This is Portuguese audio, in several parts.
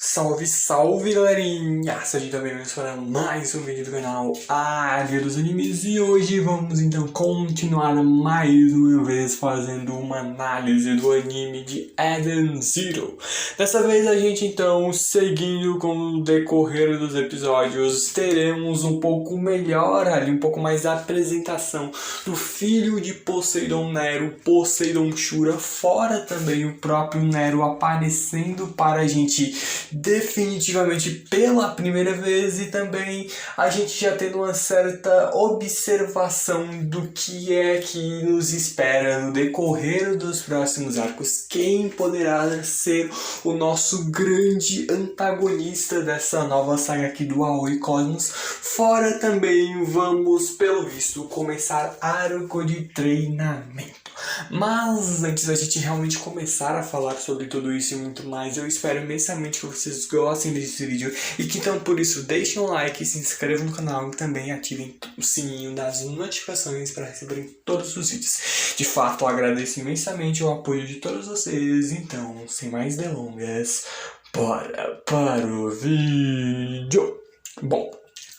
Salve, salve galerinha! Sejam bem-vindos para mais um vídeo do canal Área dos Animes e hoje vamos então continuar mais uma vez fazendo uma análise do anime de Eden Zero. Dessa vez a gente então, seguindo com o decorrer dos episódios, teremos um pouco melhor ali, um pouco mais da apresentação do filho de Poseidon Nero, Poseidon Shura, fora também o próprio Nero aparecendo para a gente definitivamente pela primeira vez e também a gente já tendo uma certa observação do que é que nos espera no decorrer dos próximos arcos, quem poderá ser o nosso grande antagonista dessa nova saga aqui do Aoi Cosmos. Fora também vamos, pelo visto, começar arco de treinamento. Mas antes da gente realmente começar a falar sobre tudo isso e muito mais, eu espero imensamente que vocês gostem desse vídeo e que então por isso deixem um like, se inscrevam no canal e também ativem o sininho das notificações para receberem todos os vídeos. De fato, eu agradeço imensamente o apoio de todos vocês, então sem mais delongas, bora para o vídeo! Bom,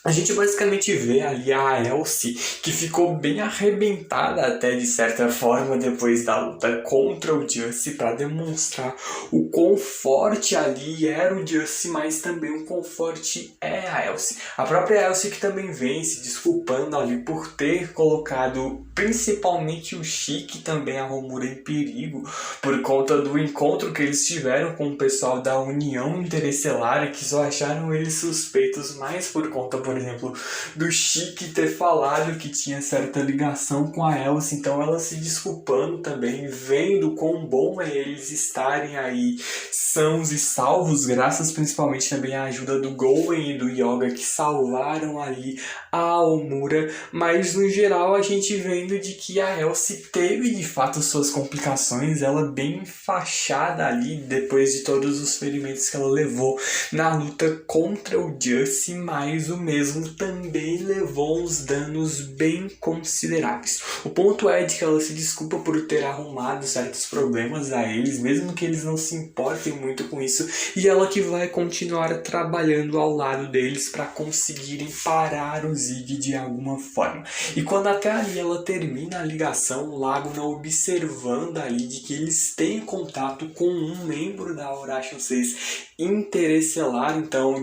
a gente basicamente vê ali a Elsie, que ficou bem arrebentada até de certa forma depois da luta contra o Jusce, para demonstrar o quão forte ali era o Jusce, mas também o quão forte é a Elsie. A própria Elsie que também vem se desculpando ali por ter colocado principalmente o Shiki e também a Homura em perigo, por conta do encontro que eles tiveram com o pessoal da União Interestelar, que só acharam eles suspeitos mais por conta, por exemplo, do Shiki ter falado que tinha certa ligação com a Elsie, então ela se desculpando também, vendo quão bom é eles estarem aí sãos e salvos, graças principalmente também à ajuda do Goen e do Yoga, que salvaram ali a Homura, mas no geral a gente vendo de que a Elsie teve de fato suas complicações, ela bem enfaixada ali depois de todos os ferimentos que ela levou na luta contra o Jusce, mas o mesmo também levou uns danos bem consideráveis. O ponto é de que ela se desculpa por ter arrumado certos problemas a eles, mesmo que eles não se importem muito com isso, e ela que vai continuar trabalhando ao lado deles para conseguirem parar o Zig de alguma forma. E quando até ali ela termina a ligação, o Laguna observando ali de que eles têm contato com um membro da Oration 6 Interestelar, então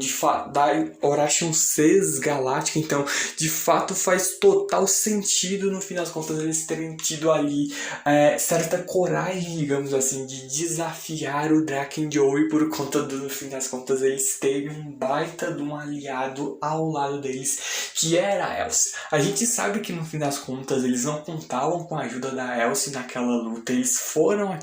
da Oration 6 Galáctica, então de fato faz total sentido no fim das contas eles terem tido ali certa coragem, digamos assim, de desafiar o Draken Joey, por conta do, no fim das contas, eles terem um baita de um aliado ao lado deles, que era a Elsie. A gente sabe que no fim das contas eles não contavam com a ajuda da Elsie naquela luta, eles foram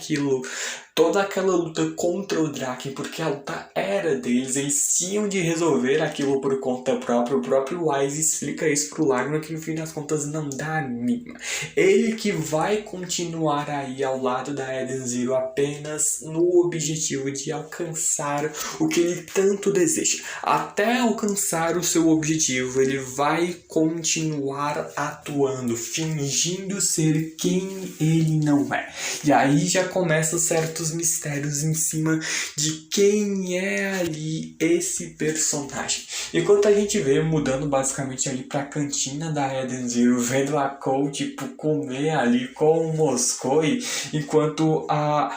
toda aquela luta contra o Draken, porque a luta era deles, eles tinham de resolver aquilo por conta própria. O próprio Wise explica isso pro Laguna, que no fim das contas não dá a mínima. Ele que vai continuar aí ao lado da Eden Zero apenas no objetivo de alcançar o que ele tanto deseja. Até alcançar o seu objetivo, ele vai continuar atuando, fingindo ser quem ele não é. E aí já começa certos mistérios em cima de quem é ali esse personagem. Enquanto a gente vê mudando basicamente ali pra cantina da Eden Zero, vendo a Cole tipo comer ali com o Moscoi, enquanto a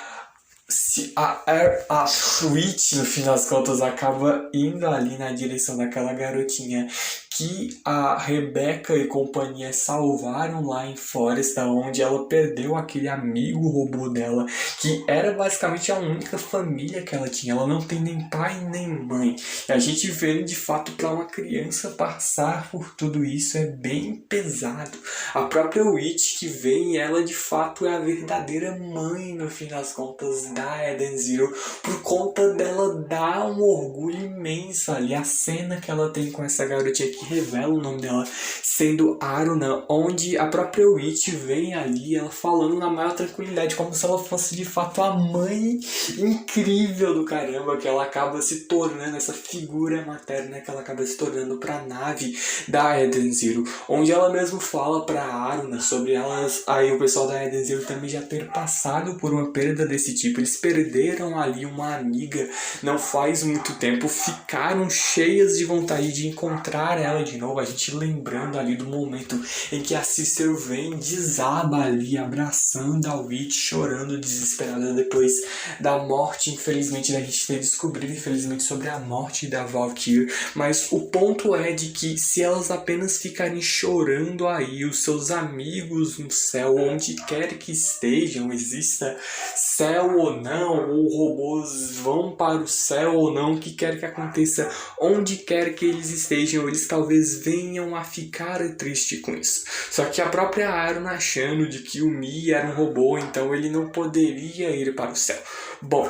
Switch no fim das contas acaba indo ali na direção daquela garotinha que a Rebecca e companhia salvaram lá em Forest, onde ela perdeu aquele amigo robô dela, que era basicamente a única família que ela tinha. Ela não tem nem pai nem mãe. E a gente vê de fato para uma criança passar por tudo isso é bem pesado. A própria Witch que vem, ela de fato é a verdadeira mãe no fim das contas da Eden Zero, por conta dela dar um orgulho imenso ali. A cena que ela tem com essa garotinha que revela o nome dela sendo Aruna, onde a própria Witch vem ali, ela falando na maior tranquilidade, como se ela fosse de fato a mãe incrível do caramba, que ela acaba se tornando, essa figura materna que ela acaba se tornando para a nave da Eden Zero, onde ela mesmo fala para Aruna sobre elas, aí o pessoal da Eden Zero também já ter passado por uma perda desse tipo. Eles perderam ali uma amiga, não faz muito tempo, ficaram cheias de vontade de encontrar ela de novo. A gente lembrando ali do momento em que a Sister vem, desaba ali, abraçando a Witch, chorando desesperada depois da morte, infelizmente, da gente ter descobrido, infelizmente, sobre a morte da Valkyrie. Mas o ponto é de que se elas apenas ficarem chorando aí, os seus amigos no céu, onde quer que estejam, exista céu ou não, ou robôs vão para o céu ou não, o que quer que aconteça, onde quer que eles estejam, eles talvez venham a ficar tristes com isso. Só que a própria Aaron, achando de que o Mi era um robô, então ele não poderia ir para o céu. Bom,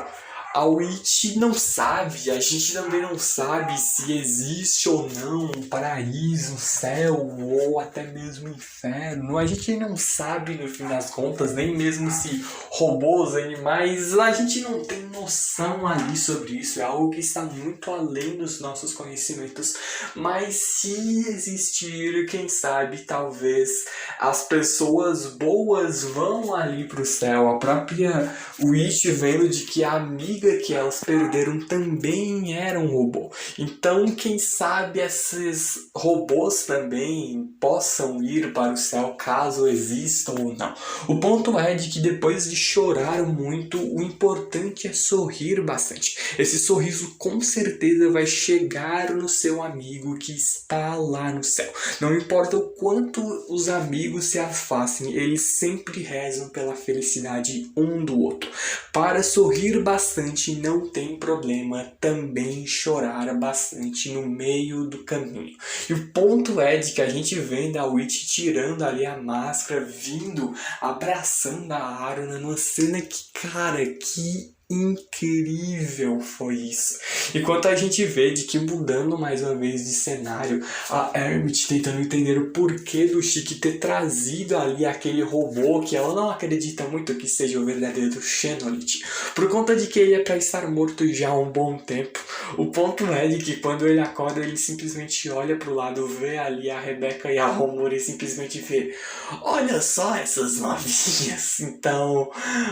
a Witch não sabe, a gente também não sabe se existe ou não um paraíso, um céu ou até mesmo um inferno. A gente não sabe no fim das contas, nem mesmo se robôs, animais, a gente não tem noção ali sobre isso. É algo que está muito além dos nossos conhecimentos. Mas se existir, quem sabe, talvez as pessoas boas vão ali pro céu. A própria Witch vendo de que a amiga que elas perderam também era um robô. Então, quem sabe esses robôs também possam ir para o céu, caso existam ou não. O ponto é de que depois de chorar muito, o importante é sorrir bastante. Esse sorriso com certeza vai chegar no seu amigo que está lá no céu. Não importa o quanto os amigos se afastem, eles sempre rezam pela felicidade um do outro. Para sorrir bastante, não tem problema também chorar bastante no meio do caminho. E o ponto é de que a gente vê a Witch tirando ali a máscara, vindo, abraçando a Aruna, numa cena que, cara, que incrível foi isso. Enquanto a gente vê de que, mudando mais uma vez de cenário, a Hermit tentando entender o porquê do Chique ter trazido ali aquele robô que ela não acredita muito que seja o verdadeiro Xenolith, por conta de que ele é para estar morto já há um bom tempo. O ponto é de que quando ele acorda, ele simplesmente olha pro lado, vê ali a Rebecca e a Romura e simplesmente vê: olha só essas novinhas. Então,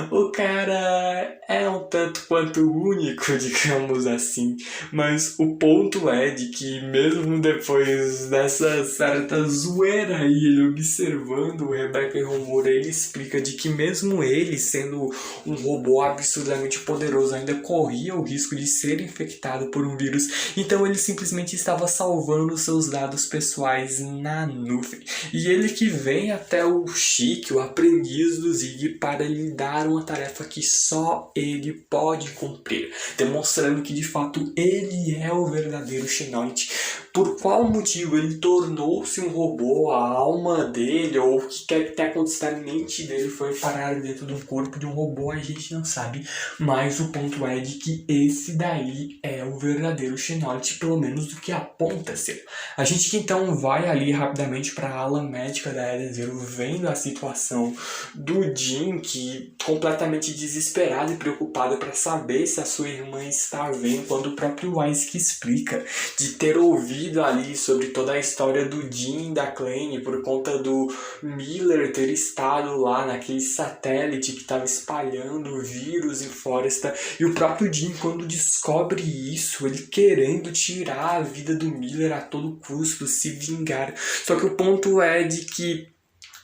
o cara é um tanto quanto único, digamos assim. Mas o ponto é de que mesmo depois dessa certa zoeira aí, ele observando o Rebecca e Romura, ele explica de que mesmo ele, sendo um robô absurdamente poderoso, ainda corria o risco de ser infectado por um vírus. Então ele simplesmente estava salvando seus dados pessoais na nuvem. E ele que vem até o Chique, o aprendiz do Zig, para lhe dar uma tarefa que só ele pode cumprir, demonstrando que de fato ele é o verdadeiro Xenolith. Por qual motivo ele tornou-se um robô, a alma dele, ou o que quer que tenha acontecido na mente dele foi parar dentro de um corpo de um robô, a gente não sabe. Mas o ponto é de que esse daí é o verdadeiro Xenolith, pelo menos do que aponta ser. A gente que então vai ali rapidamente para a ala médica da Eden Zero, vendo a situação do Jim, que completamente desesperado e preocupado para saber se a sua irmã está bem, quando o próprio Wise que explica de ter ouvido ali sobre toda a história do Jim e da Kleine por conta do Miller ter estado lá naquele satélite que estava espalhando o vírus em Foresta, e o próprio Jim, quando descobre isso, ele querendo tirar a vida do Miller a todo custo, se vingar. Só que o ponto é de que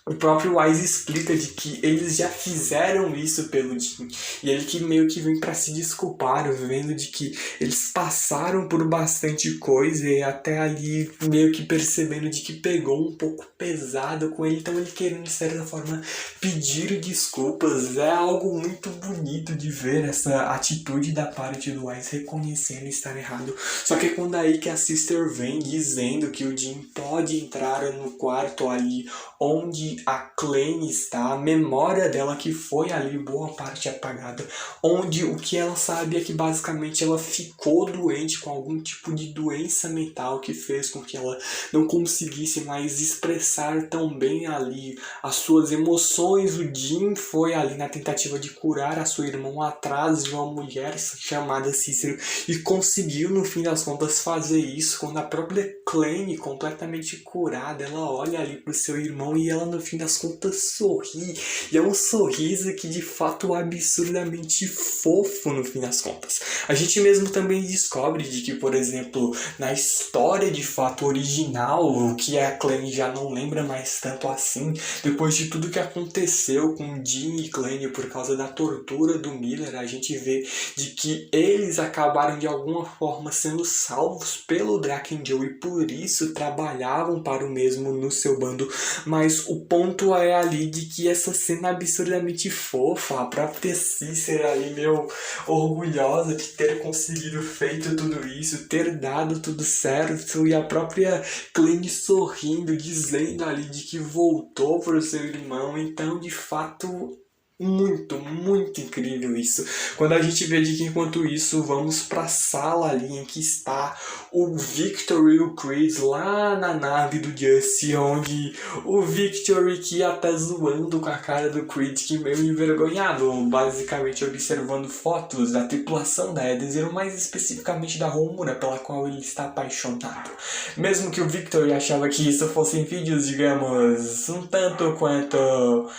o próprio Wise explica de que eles já fizeram isso pelo Jim. E ele que meio que vem para se desculpar, vendo de que eles passaram por bastante coisa e até ali meio que percebendo de que pegou um pouco pesado com ele. Então ele querendo de certa forma pedir desculpas. É algo muito bonito de ver essa atitude da parte do Wise, reconhecendo estar errado. Só que quando aí que a Sister vem dizendo que o Jim pode entrar no quarto ali onde a Kleine está, a memória dela que foi ali boa parte apagada, onde o que ela sabe é que basicamente ela ficou doente com algum tipo de doença mental que fez com que ela não conseguisse mais expressar tão bem ali as suas emoções. O Jim foi ali na tentativa de curar a sua irmã atrás de uma mulher chamada Cícero e conseguiu no fim das contas fazer isso, quando a própria Kleine, completamente curada, ela olha ali pro seu irmão e ela no fim das contas sorri. E é um sorriso que de fato é absurdamente fofo no fim das contas. A gente mesmo também descobre de que, por exemplo, na história de fato original, o que a Clanny já não lembra mais tanto assim, depois de tudo que aconteceu com Jim e Clanny por causa da tortura do Miller, a gente vê de que eles acabaram de alguma forma sendo salvos pelo Draken Joe e por isso trabalhavam para o mesmo no seu bando. Mas o ponto é ali de que essa cena absurdamente fofa, a própria Cícera ali meio orgulhosa de ter conseguido feito tudo isso, ter dado tudo certo, e a própria Clanny sorrindo, dizendo ali de que voltou para o seu irmão. Então, de fato, muito, muito incrível isso. Quando a gente vê de que enquanto isso vamos pra sala ali em que está o Victor e o Creed lá na nave do Justin, onde o Victor que ia até zoando com a cara do Creed, que meio envergonhado, basicamente observando fotos da tripulação da Eden Zero, mais especificamente da Homura, pela qual ele está apaixonado. Mesmo que o Victor achava que isso fossem vídeos, digamos, um tanto quanto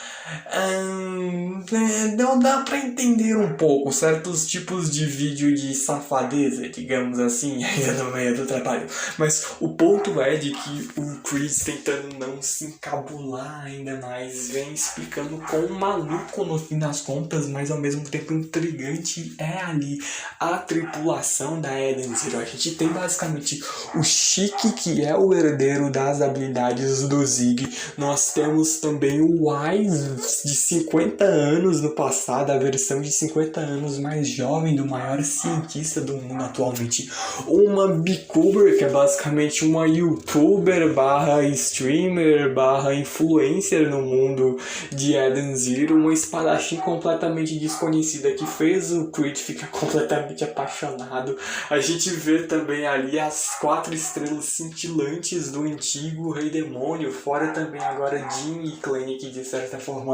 não dá pra entender um pouco certos tipos de vídeo de safadeza, digamos assim, ainda no meio do trabalho. Mas o ponto é de que o Chris, tentando não se encabular ainda mais, vem explicando quão maluco no fim das contas, mas ao mesmo tempo intrigante é ali a tripulação da Eden Zero. A gente tem basicamente o Chique, que é o herdeiro das habilidades do Zig. Nós temos também o Wise, de 50 anos no passado, a versão de 50 anos mais jovem do maior cientista do mundo atualmente. Uma Bikuber, que é basicamente uma youtuber barra streamer barra influencer no mundo de Eden Zero. Uma espadachim completamente desconhecida que fez o Creed ficar completamente apaixonado. A gente vê também ali as 4 estrelas cintilantes do antigo Rei Demônio, fora também agora Jim e Clanny, que de certa forma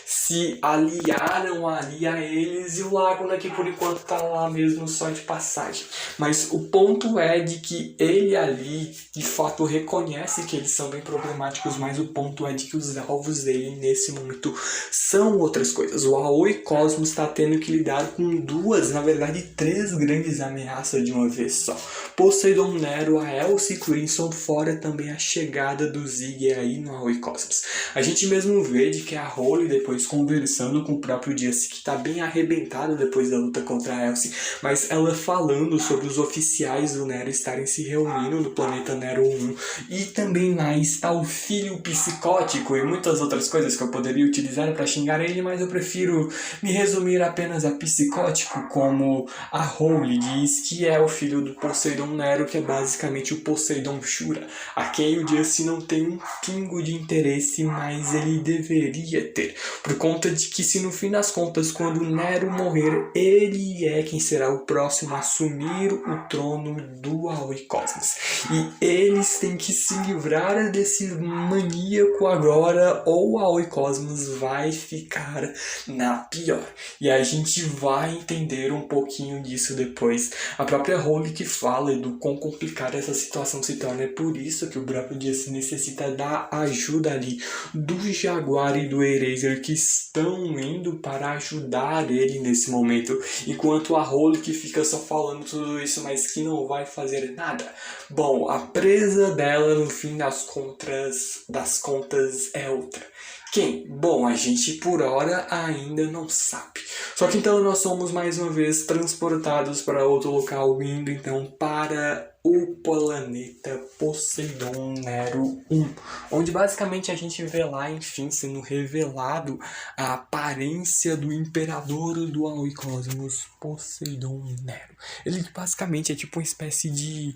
se aliaram ali a eles, e o Laguna, que por enquanto tá lá mesmo só de passagem. Mas o ponto é de que ele ali de fato reconhece que eles são bem problemáticos, mas o ponto é de que os alvos dele nesse momento são outras coisas. O Aoi Cosmos está tendo que lidar com 2, na verdade 3 grandes ameaças de uma vez só. Poseidon Nero, a Elsie Crimson, fora também a chegada do Zig aí no Aoi Cosmos. A gente mesmo vê de que a Holly, depois conversando com o próprio Justin, que tá bem arrebentado depois da luta contra a Elsie, mas ela falando sobre os oficiais do Nero estarem se reunindo no planeta Nero 1, e também lá está o filho psicótico e muitas outras coisas que eu poderia utilizar para xingar ele, mas eu prefiro me resumir apenas a psicótico, como a Holly diz que é o filho do Poseidon Nero, que é basicamente o Poseidon Shura, a quem o Justin não tem um pingo de interesse, mas ele deveria ter, por conta de que se no fim das contas, quando Nero morrer, ele é quem será o próximo a assumir o trono do Aoi Cosmos. E eles têm que se livrar desse maníaco agora, ou a Aoi Cosmos vai ficar na pior. E a gente vai entender um pouquinho disso depois. A própria Holly que fala do quão complicada essa situação se torna. É por isso que o próprio Justin necessita da ajuda ali do Jaguar e do Eraser, que estão indo para ajudar ele nesse momento, enquanto a Holly que fica só falando tudo isso, mas que não vai fazer nada. Bom, a presa dela no fim das contas é outra. Quem? Bom, a gente por hora ainda não sabe. Só que então nós somos mais uma vez transportados para outro local, indo então para o planeta Poseidon Nero 1, onde basicamente a gente vê lá, enfim, sendo revelado a aparência do imperador do Aoi Cosmos, Poseidon Nero. Ele basicamente é tipo uma espécie de...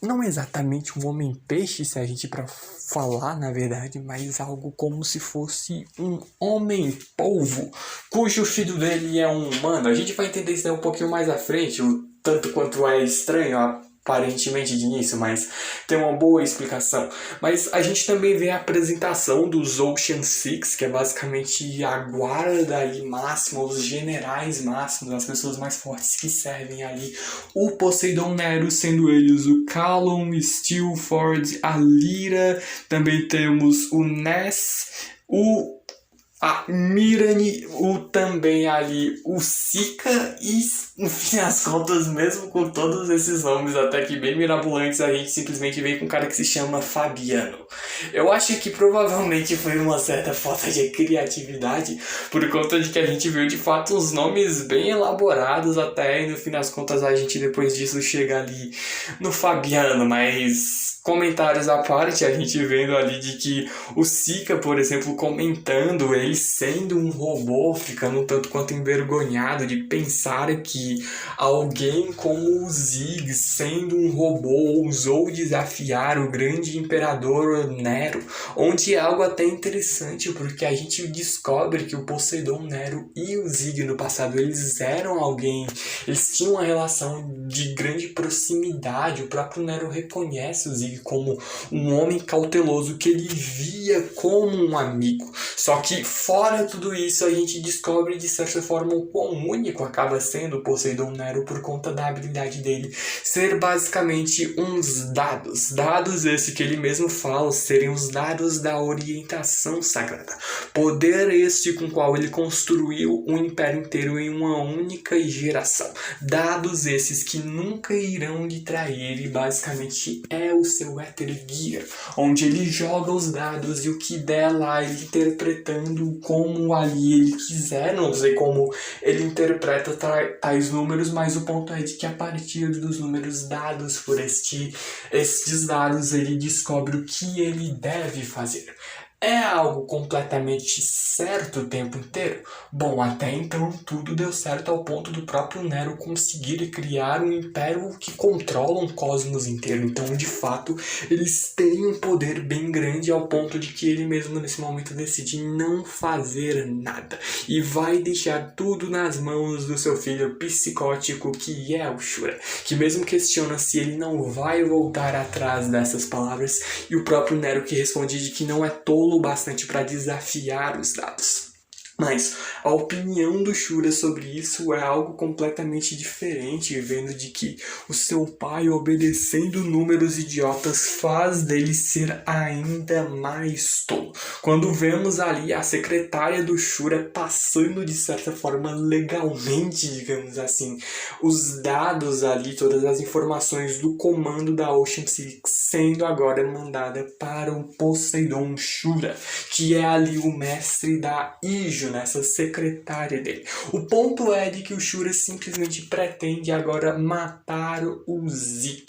não exatamente um homem-peixe, se a gente para falar, na verdade, mas algo como se fosse um homem-polvo, cujo filho dele é um humano. A gente vai entender isso daí um pouquinho mais à frente, o tanto quanto é estranho a aparentemente de início, mas tem uma boa explicação. Mas a gente também vê a apresentação dos Ocean Six, que é basicamente a guarda ali máxima, os generais máximos, as pessoas mais fortes que servem ali o Poseidon Nero, sendo eles o Callum, Stilford, a Lyra, também temos o Ness, a Mirani, também ali o Sika e, no fim das contas, mesmo com todos esses nomes até que bem mirabolantes, a gente simplesmente vem com um cara que se chama Fabiano. Eu acho que provavelmente foi uma certa falta de criatividade, por conta de que a gente viu de fato uns nomes bem elaborados até, e no fim das contas a gente depois disso chega ali no Fabiano, mas comentários à parte, a gente vendo ali de que o Sika, por exemplo, comentando ele sendo um robô, ficando um tanto quanto envergonhado de pensar que alguém como o Zig, sendo um robô, ousou desafiar o grande imperador Nero, onde é algo até interessante, porque a gente descobre que o Poseidon Nero e o Zig no passado, eles eram alguém, eles tinham uma relação de grande proximidade. O próprio Nero reconhece o Zig como um homem cauteloso que ele via como um amigo. Só que fora tudo isso, a gente descobre de certa forma o quão único acaba sendo o Poseidon Nero por conta da habilidade dele ser basicamente uns dados. Dados esse que ele mesmo fala serem os dados da orientação sagrada. Poder este com o qual ele construiu um império inteiro em uma única geração. Dados esses que nunca irão lhe trair, e basicamente é o seu Ether Gear, onde ele joga os dados e o que der lá, ele interpretando como ali ele quiser, não sei como ele interpreta tais números, mas o ponto é de que a partir dos números dados por estes dados, ele descobre o que ele deve fazer. É algo completamente certo o tempo inteiro? Bom, até então tudo deu certo ao ponto do próprio Nero conseguir criar um império que controla um cosmos inteiro. Então, de fato, eles têm um poder bem grande ao ponto de que ele mesmo nesse momento decide não fazer nada. E vai deixar tudo nas mãos do seu filho psicótico, que é o Shura. Que mesmo questiona se ele não vai voltar atrás dessas palavras. E o próprio Nero que responde de que não é tolo o bastante para desafiar os dados. Mas a opinião do Shura sobre isso é algo completamente diferente, vendo de que o seu pai, obedecendo números idiotas, faz dele ser ainda mais tolo. Quando vemos ali a secretária do Shura passando de certa forma legalmente, digamos assim, os dados ali, todas as informações do comando da Ocean Six sendo agora mandada para o Poseidon Shura, que é ali o mestre da Ijo, nessa secretária dele. O ponto é de que o Shura simplesmente pretende agora matar o Zig.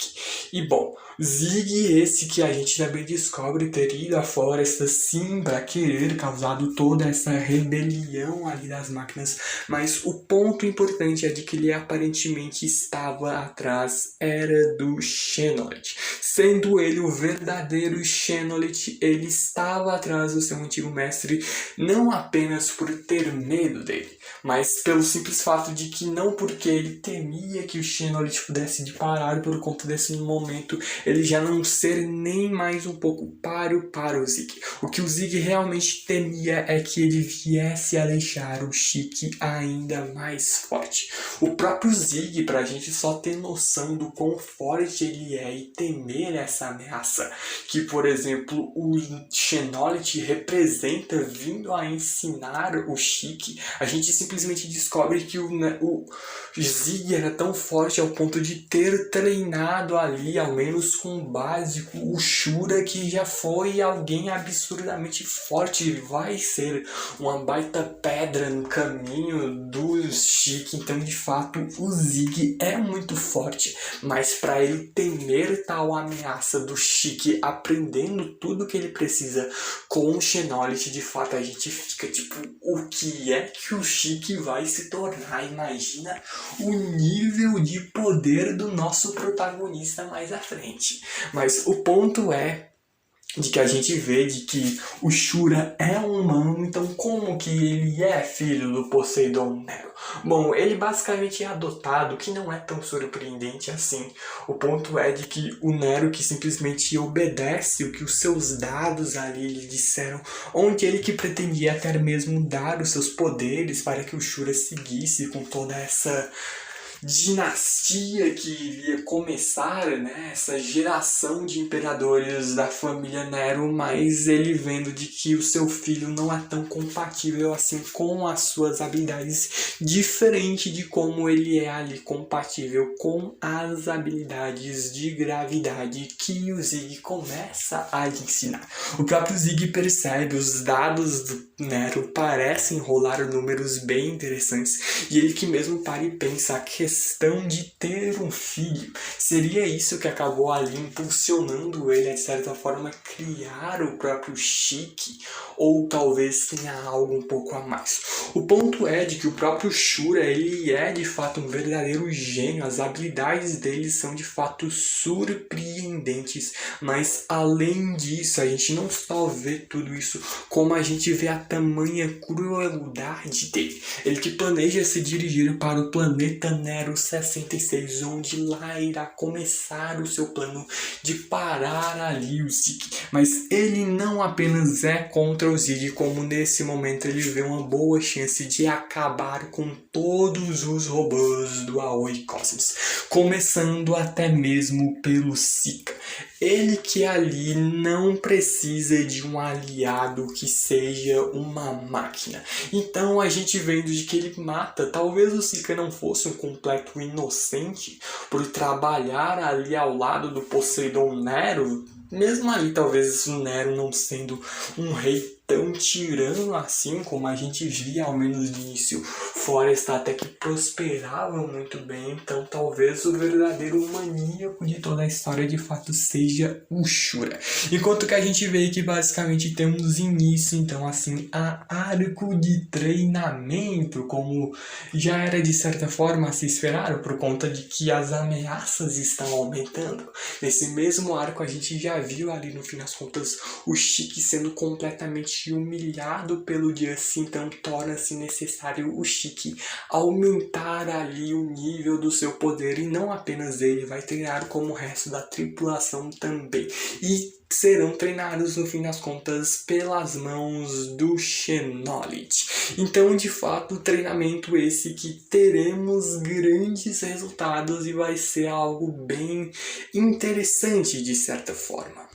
E bom, Zig, esse que a gente também descobre ter ido à floresta sim para querer causado toda essa rebelião ali das máquinas, mas o ponto importante é de que ele aparentemente estava atrás era do Xenolit. Sendo ele o verdadeiro Xenolit, ele estava atrás do seu antigo mestre não apenas por ter medo dele, mas pelo simples fato de que não porque ele temia que o Xenolit pudesse parar por conta desse momento, ele já não ser nem mais um pouco páreo para o Zig. O que o Zig realmente temia é que ele viesse a deixar o Chique ainda mais forte. O próprio Zig, pra gente só ter noção do quão forte ele é e temer essa ameaça, que por exemplo o Xenolit representa vindo a ensinar o Chique, a gente simplesmente descobre que o Zig era tão forte ao ponto de ter treinado ali, ao menos com o básico, o Shura, que já foi alguém absurdamente forte, vai ser uma baita pedra no caminho do Chique. Então de fato o Zig é muito forte, mas para ele temer tal ameaça do Chique aprendendo tudo que ele precisa com o Xenolit, de fato a gente fica tipo, o que é que o Chique vai se tornar? Imagina o nível de poder do nosso protagonista mais à frente. Mas o ponto é de que a gente vê de que o Shura é um humano, então como que ele é filho do Poseidon Nero? Bom, ele basicamente é adotado, que não é tão surpreendente assim. O ponto é de que o Nero que simplesmente obedece o que os seus dados ali lhe disseram, onde ele que pretendia até mesmo dar os seus poderes para que o Shura seguisse com toda essa dinastia que iria começar, né, essa geração de imperadores da família Nero, mas ele vendo de que o seu filho não é tão compatível assim com as suas habilidades, diferente de como ele é ali compatível com as habilidades de gravidade que o Zig começa a lhe ensinar. O próprio Zig percebe, os dados do Nero parecem rolar números bem interessantes, e ele que mesmo para e pensa, a questão de ter um filho, seria isso que acabou ali impulsionando ele a, de certa forma, criar o próprio Shiki, ou talvez tenha algo um pouco a mais. O ponto é de que o próprio Shura, ele é de fato um verdadeiro gênio, as habilidades dele são de fato surpreendentes, mas além disso, a gente não só vê tudo isso, como a gente vê a tamanha crueldade dele. Ele que planeja se dirigir para o planeta Nero 66, onde lá irá começar o seu plano de parar ali o Zig. Mas ele não apenas é contra o Zig, como nesse momento ele vê uma boa chance de acabar com todos os robôs do Aoi Cosmos, começando até mesmo pelo Sika. Ele que ali não precisa de um aliado que seja uma máquina. Então a gente vendo de que ele mata, talvez o Sika não fosse um completo inocente por trabalhar ali ao lado do Poseidon Nero, mesmo ali talvez o Nero não sendo um rei tão tirano assim como a gente via ao menos de início. Forest até que prosperava muito bem, então talvez o verdadeiro maníaco de toda a história de fato seja o Shura. Enquanto que a gente vê que basicamente temos início então assim a arco de treinamento, como já era de certa forma a se esperar, por conta de que as ameaças estão aumentando. Nesse mesmo arco a gente já viu ali no fim das contas o Shiki sendo completamente humilhado pelo Just, então torna-se necessário o Shiki aumentar ali o nível do seu poder, e não apenas ele vai treinar como o resto da tripulação também, e serão treinados no fim das contas pelas mãos do Xenolite. Então de fato treinamento esse que teremos grandes resultados e vai ser algo bem interessante de certa forma.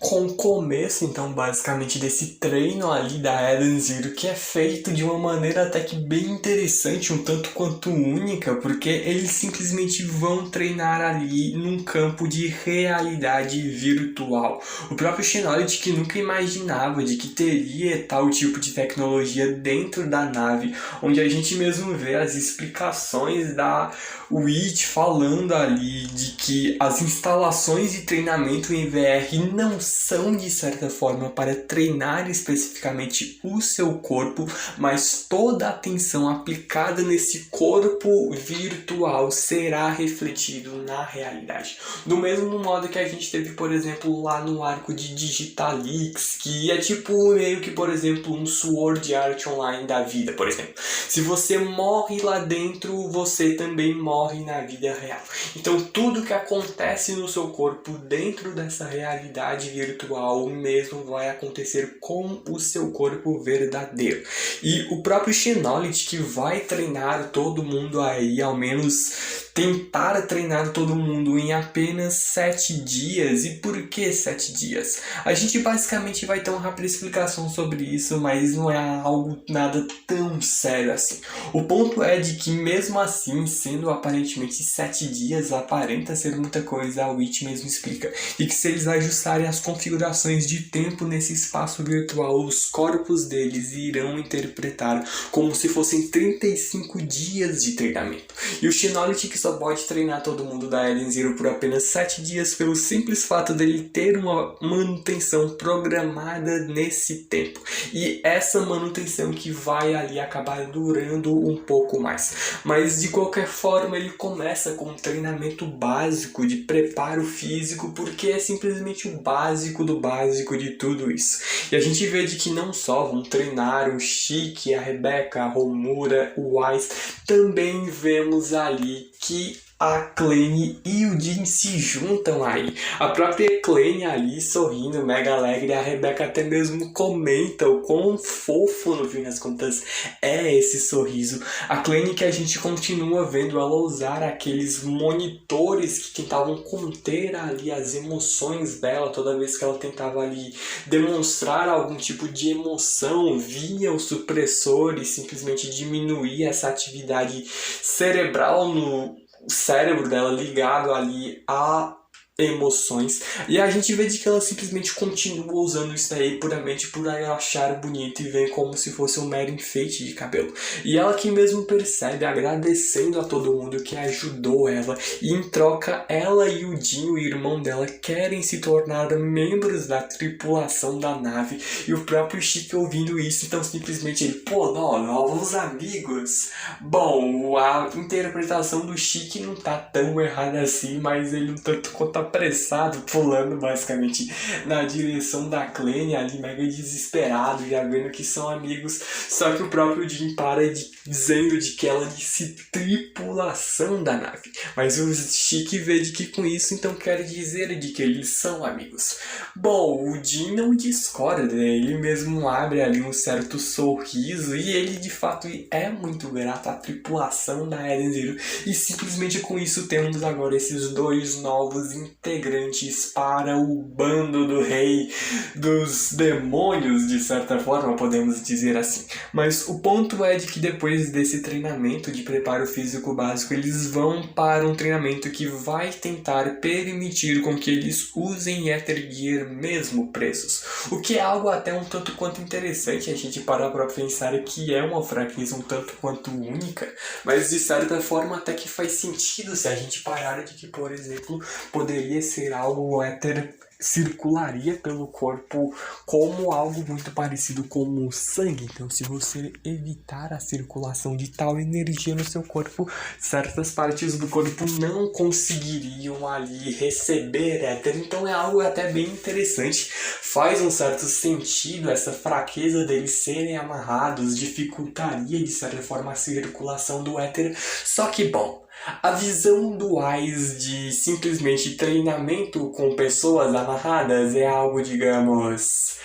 Com o começo, então, basicamente, desse treino ali da Eden Zero, que é feito de uma maneira até que bem interessante, um tanto quanto única, porque eles simplesmente vão treinar ali num campo de realidade virtual. O próprio Xenolite, que nunca imaginava de que teria tal tipo de tecnologia dentro da nave, onde a gente mesmo vê as explicações da Witch falando ali de que as instalações de treinamento em VR não são de certa forma para treinar especificamente o seu corpo, mas toda a atenção aplicada nesse corpo virtual será refletido na realidade. Do mesmo modo que a gente teve, por exemplo, lá no arco de Digitalix, que é tipo meio que, por exemplo, um Sword Art Online da vida, por exemplo. Se você morre lá dentro, você também morre na vida real. Então tudo que acontece no seu corpo dentro dessa realidade virtual mesmo vai acontecer com o seu corpo verdadeiro. E o próprio Xenolite, que vai treinar todo mundo aí, ao menos tentar treinar todo mundo em apenas 7 dias. E por que 7 dias? A gente basicamente vai ter uma rápida explicação sobre isso, mas não é algo nada tão sério assim. O ponto é de que mesmo assim, sendo aparentemente 7 dias, aparenta ser muita coisa, a Witch mesmo explica. E que se eles ajustarem as configurações de tempo nesse espaço virtual, os corpos deles irão interpretar como se fossem 35 dias de treinamento. E o Xenolite que só pode treinar todo mundo da Eden Zero por apenas 7 dias pelo simples fato dele ter uma manutenção programada nesse tempo. E essa manutenção que vai ali acabar durando um pouco mais. Mas de qualquer forma ele começa com um treinamento básico de preparo físico, porque é simplesmente o básico do básico de tudo isso. E a gente vê de que não só vão treinar o Chique, a Rebeca, a Romura, o Wise, também vemos ali que a Kleine e o Jin se juntam aí. A própria Kleine ali sorrindo, mega alegre, a Rebeca até mesmo comenta o quão fofo no fim das contas é esse sorriso. A Kleine que a gente continua vendo ela usar aqueles monitores que tentavam conter ali as emoções dela toda vez que ela tentava ali demonstrar algum tipo de emoção via o supressor e simplesmente diminuir essa atividade cerebral no cérebro dela ligado ali a emoções. E a gente vê de que ela simplesmente continua usando isso daí puramente por achar bonito e vê como se fosse um mero enfeite de cabelo. E ela que mesmo percebe, agradecendo a todo mundo que ajudou ela, e em troca ela e o Jin, o irmão dela, querem se tornar membros da tripulação da nave. E o próprio Chique ouvindo isso, então simplesmente ele, pô, não, novos amigos. Bom, a interpretação do Chique não tá tão errada assim, mas ele um tanto quanto apressado, pulando basicamente na direção da Kleine, ali mega desesperado, já vendo que são amigos, só que o próprio Jin para dizendo de que ela disse tripulação da nave, mas o Chique vê de que com isso então quer dizer de que eles são amigos. Bom, o Jin não discorda, ele mesmo abre ali um certo sorriso e ele de fato é muito grato à tripulação da Eden Zero, e simplesmente com isso temos agora esses dois novos integrantes para o bando do rei dos demônios, de certa forma, podemos dizer assim. Mas o ponto é de que depois desse treinamento de preparo físico básico, eles vão para um treinamento que vai tentar permitir com que eles usem Ether Gear mesmo presos. O que é algo até um tanto quanto interessante a gente parar para pensar que é uma fraqueza um tanto quanto única, mas de certa forma até que faz sentido se a gente parar de que, por exemplo, poderia ser algo, o éter circularia pelo corpo como algo muito parecido com o sangue. Então, se você evitar a circulação de tal energia no seu corpo, certas partes do corpo não conseguiriam ali receber éter. Então, é algo até bem interessante. Faz um certo sentido essa fraqueza deles serem amarrados, dificultaria de certa forma a circulação do éter. Só que, bom, a visão do Wise de simplesmente treinamento com pessoas amarradas é algo, digamos,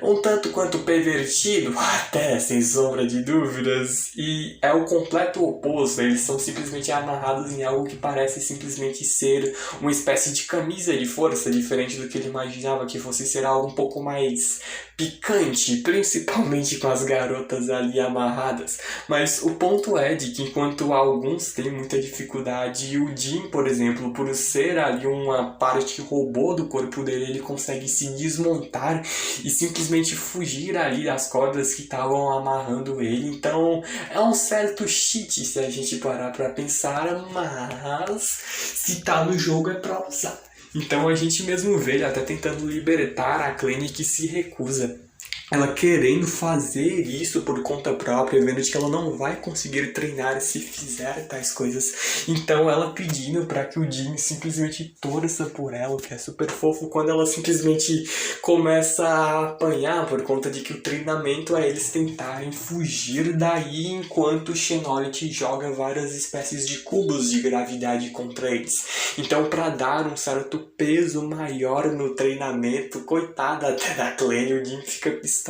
um tanto quanto pervertido, até sem sombra de dúvidas, e é o completo oposto. Eles são simplesmente amarrados em algo que parece simplesmente ser uma espécie de camisa de força, diferente do que ele imaginava que fosse ser algo um pouco mais picante, principalmente com as garotas ali amarradas. Mas o ponto é de que enquanto alguns têm muita dificuldade, o Jin, por exemplo, por ser ali uma parte robô do corpo dele, ele consegue se desmontar e simplesmente fugir ali das cordas que estavam amarrando ele. Então é um certo cheat se a gente parar pra pensar, mas se tá no jogo é pra usar. Então a gente mesmo vê ele até tentando libertar a Kleine, que se recusa. Ela querendo fazer isso por conta própria, vendo que ela não vai conseguir treinar se fizer tais coisas. Então ela pedindo para que o Jin simplesmente torça por ela, o que é super fofo, quando ela simplesmente começa a apanhar por conta de que o treinamento é eles tentarem fugir daí, enquanto o Xenolit joga várias espécies de cubos de gravidade contra eles. Então, para dar um certo peso maior no treinamento, coitada até da Kleine, o Jin fica pistola.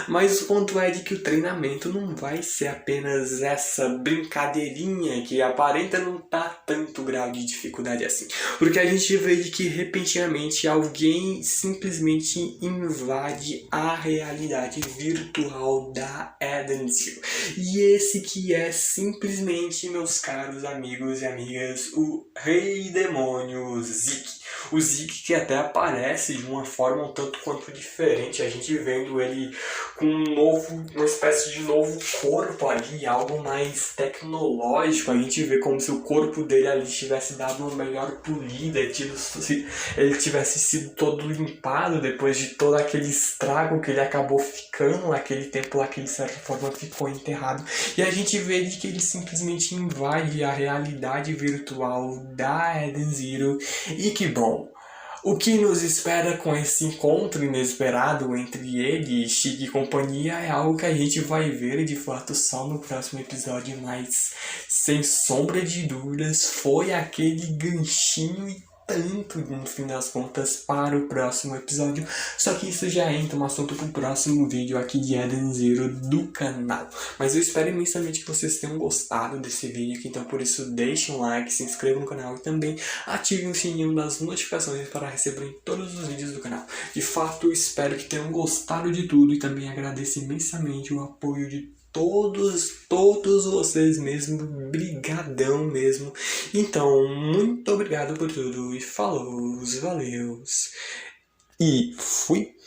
Mas o ponto é de que o treinamento não vai ser apenas essa brincadeirinha que aparenta não tá tanto grau de dificuldade assim. Porque a gente vê de que repentinamente alguém simplesmente invade a realidade virtual da Eden Zero. E esse que é simplesmente, meus caros amigos e amigas, o Rei Demônio Zeke. O Zeke que até aparece de uma forma um tanto quanto diferente, a gente vendo ele com uma espécie de novo corpo ali, algo mais tecnológico. A gente vê como se o corpo dele ali tivesse dado uma melhor polida, se ele tivesse sido todo limpado depois de todo aquele estrago que ele acabou ficando naquele tempo lá que ele de certa forma ficou enterrado. E a gente vê que ele simplesmente invade a realidade virtual da Eden Zero. E que bom! O que nos espera com esse encontro inesperado entre ele, Shig e companhia é algo que a gente vai ver de fato só no próximo episódio, mas sem sombra de dúvidas foi aquele ganchinho e tanto no fim das contas para o próximo episódio. Só que isso já entra um assunto para o próximo vídeo aqui de Eden Zero do canal. Mas eu espero imensamente que vocês tenham gostado desse vídeo aqui, então por isso deixem um like, se inscrevam no canal e também ativem o sininho das notificações para receberem todos os vídeos do canal. De fato, espero que tenham gostado de tudo e também agradeço imensamente o apoio de todos vocês mesmo, brigadão mesmo. Então, muito obrigado por tudo e falou, valeus e fui!